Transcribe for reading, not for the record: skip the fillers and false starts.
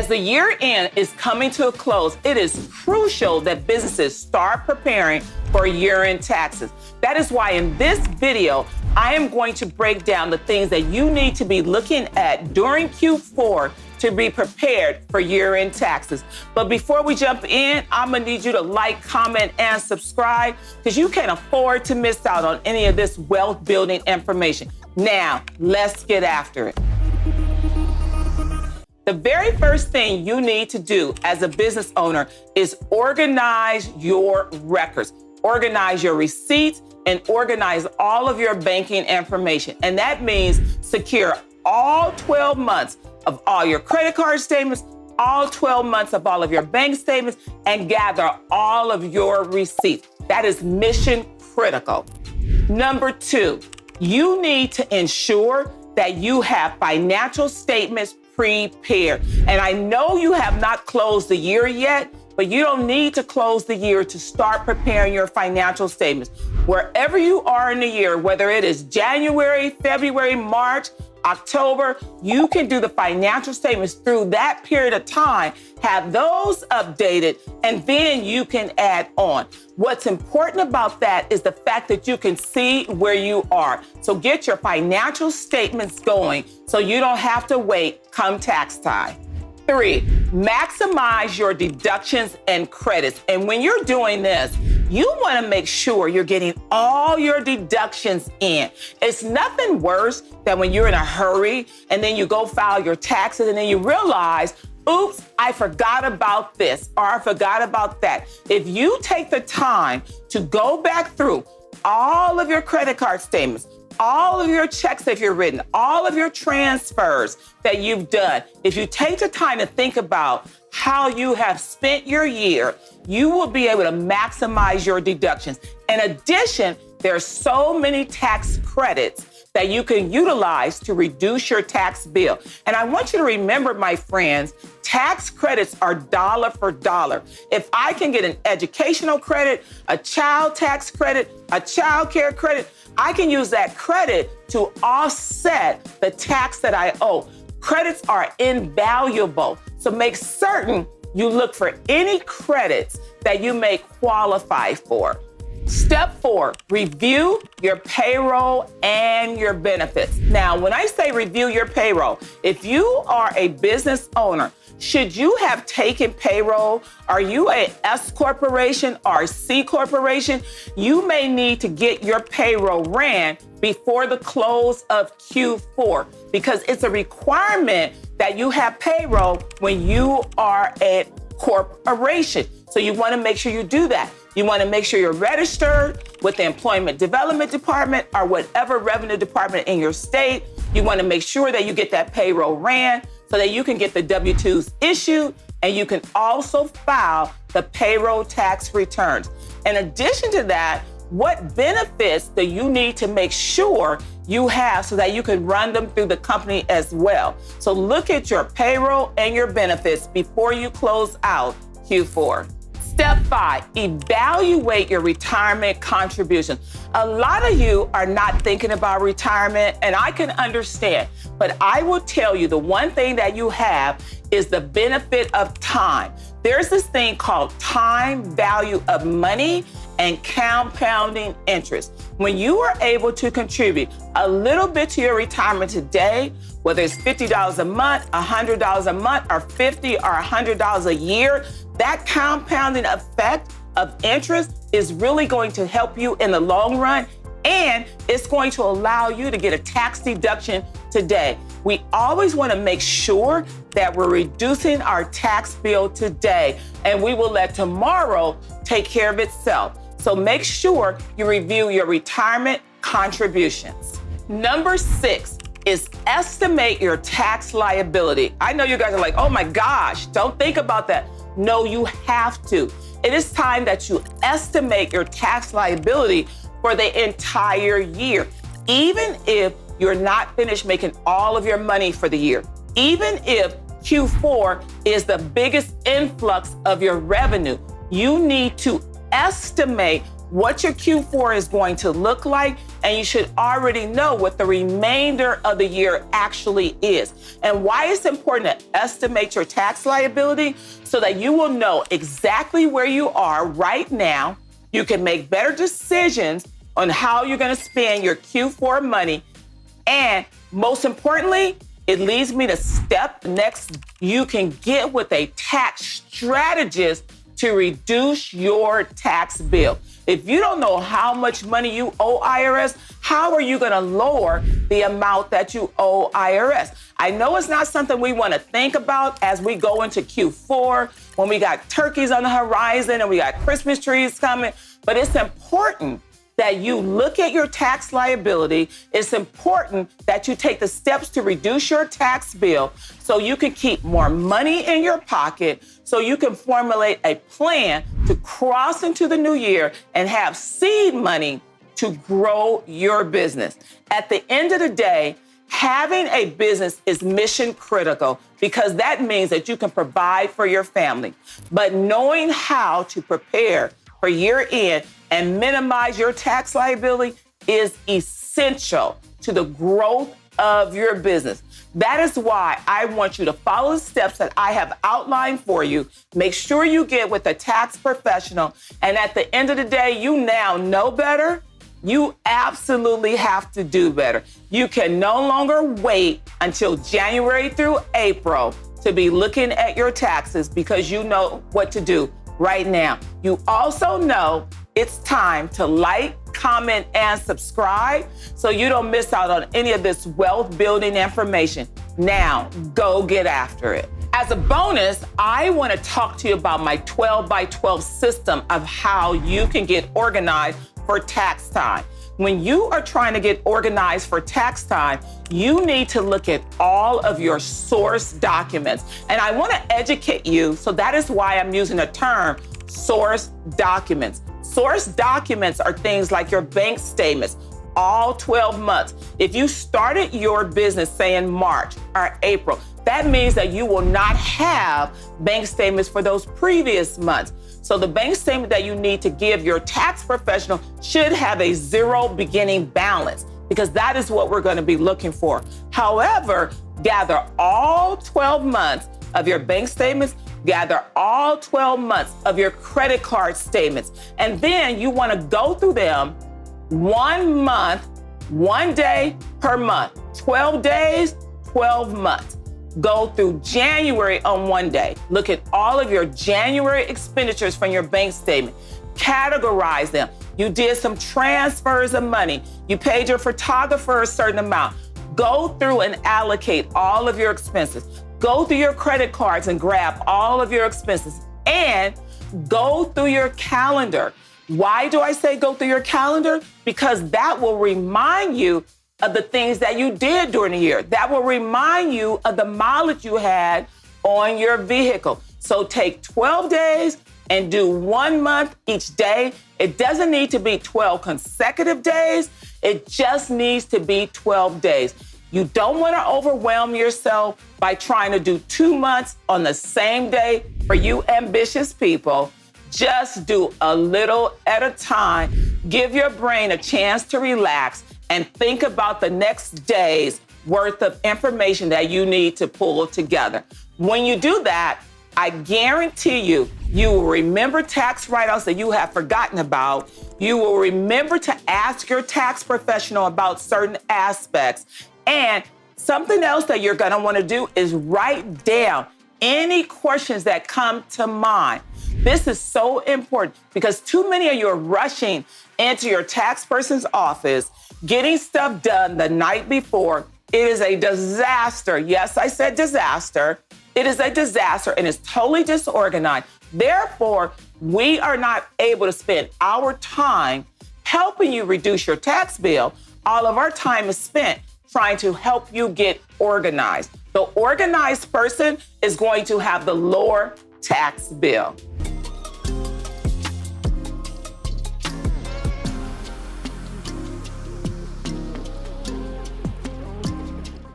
As the year end is coming to a close, it is crucial that businesses start preparing for year-end taxes. That is why in this video, I am going to break down the things that you need to be looking at during Q4 to be prepared for year-end taxes. But before we jump in, I'm gonna need you to like, comment, and subscribe because you can't afford to miss out on any of this wealth-building information. Now, let's get after it. The very first thing you need to do as a business owner is organize your records, organize your receipts, and organize all of your banking information. And that means secure all 12 months of all your credit card statements, all 12 months of all of your bank statements, and gather all of your receipts. That is mission critical. Number 2, you need to ensure that you have financial statements prepared. And I know you have not closed the year yet, but you don't need to close the year to start preparing your financial statements. Wherever you are in the year, whether it is January, February, March, October, you can do the financial statements through that period of time, have those updated, and then you can add on. What's important about that is the fact that you can see where you are. So get your financial statements going so you don't have to wait come tax time. 3, maximize your deductions and credits. And when you're doing this, you want to make sure you're getting all your deductions in. It's nothing worse than when you're in a hurry and then you go file your taxes and then you realize, oops, I forgot about this or I forgot about that. If you take the time to go back through all of your credit card statements, all of your checks that you've written, all of your transfers that you've done, if you take the time to think about how you have spent your year, you will be able to maximize your deductions. In addition, there are so many tax credits that you can utilize to reduce your tax bill. And I want you to remember, my friends, tax credits are dollar for dollar. If I can get an educational credit, a child tax credit, a child care credit, I can use that credit to offset the tax that I owe. Credits are invaluable, so make certain you look for any credits that you may qualify for. Step 4, review your payroll and your benefits. Now, when I say review your payroll, if you are a business owner, should you have taken payroll? Are you a S corporation or a C corporation? You may need to get your payroll ran before the close of Q4 because it's a requirement that you have payroll when you are a corporation. So you want to make sure you do that. You want to make sure you're registered with the Employment Development Department or whatever revenue department in your state. You want to make sure that you get that payroll ran so that you can get the W-2s issued and you can also file the payroll tax returns. In addition to that, what benefits do you need to make sure you have so that you can run them through the company as well? So look at your payroll and your benefits before you close out Q4. Step 5, evaluate your retirement contributions. A lot of you are not thinking about retirement, and I can understand, but I will tell you the one thing that you have is the benefit of time. There's this thing called time value of money and compounding interest. When you are able to contribute a little bit to your retirement today, whether it's $50 a month, $100 a month, or $50 or $100 a year, that compounding effect of interest is really going to help you in the long run, and it's going to allow you to get a tax deduction today. We always want to make sure that we're reducing our tax bill today, and we will let tomorrow take care of itself. So make sure you review your retirement contributions. Number 6 is estimate your tax liability. I know you guys are like, oh my gosh, don't think about that. No, you have to. It is time that you estimate your tax liability for the entire year. Even if you're not finished making all of your money for the year, even if Q4 is the biggest influx of your revenue, you need to estimate what your Q4 is going to look like, and you should already know what the remainder of the year actually is. And why it's important to estimate your tax liability so that you will know exactly where you are right now. You can make better decisions on how you're going to spend your Q4 money. And most importantly, it leads me to step next. You can get with a tax strategist to reduce your tax bill. If you don't know how much money you owe IRS, how are you going to lower the amount that you owe IRS? I know it's not something we want to think about as we go into Q4, when we got turkeys on the horizon and we got Christmas trees coming, but it's important that you look at your tax liability. It's important that you take the steps to reduce your tax bill so you can keep more money in your pocket, so you can formulate a plan to cross into the new year and have seed money to grow your business. At the end of the day, having a business is mission critical because that means that you can provide for your family. But knowing how to prepare for year end and minimize your tax liability is essential to the growth of your business. That is why I want you to follow the steps that I have outlined for you. Make sure you get with a tax professional. And at the end of the day, you now know better. You absolutely have to do better. You can no longer wait until January through April to be looking at your taxes because you know what to do right now. You also know it's time to like, comment, and subscribe so you don't miss out on any of this wealth building information. Now, go get after it. As a bonus, I want to talk to you about my 12 by 12 system of how you can get organized for tax time. When you are trying to get organized for tax time, you need to look at all of your source documents. And I want to educate you, so that is why I'm using the term source documents. Source documents are things like your bank statements, all 12 months. If you started your business, say in March or April, that means that you will not have bank statements for those previous months. So the bank statement that you need to give your tax professional should have a zero beginning balance, because that is what we're going to be looking for. However, gather all 12 months of your bank statements, gather all 12 months of your credit card statements, and then you want to go through them 1 month, 1 day per month, 12 days, 12 months. Go through January on 1 day. Look at all of your January expenditures from your bank statement. Categorize them. You did some transfers of money. You paid your photographer a certain amount. Go through and allocate all of your expenses. Go through your credit cards and grab all of your expenses. And go through your calendar. Why do I say go through your calendar? Because that will remind you of the things that you did during the year. That will remind you of the mileage you had on your vehicle. So take 12 days and do 1 month each day. It doesn't need to be 12 consecutive days. It just needs to be 12 days. You don't want to overwhelm yourself by trying to do 2 months on the same day. For you ambitious people, just do a little at a time. Give your brain a chance to relax and think about the next day's worth of information that you need to pull together. When you do that, I guarantee you, you will remember tax write-offs that you have forgotten about. You will remember to ask your tax professional about certain aspects. And something else that you're gonna wanna do is write down any questions that come to mind. This is so important because too many of you are rushing into your tax person's office, getting stuff done the night before. It is a disaster. Yes, I said disaster. It is a disaster and it's totally disorganized. Therefore, we are not able to spend our time helping you reduce your tax bill. All of our time is spent trying to help you get organized. The organized person is going to have the lower tax bill.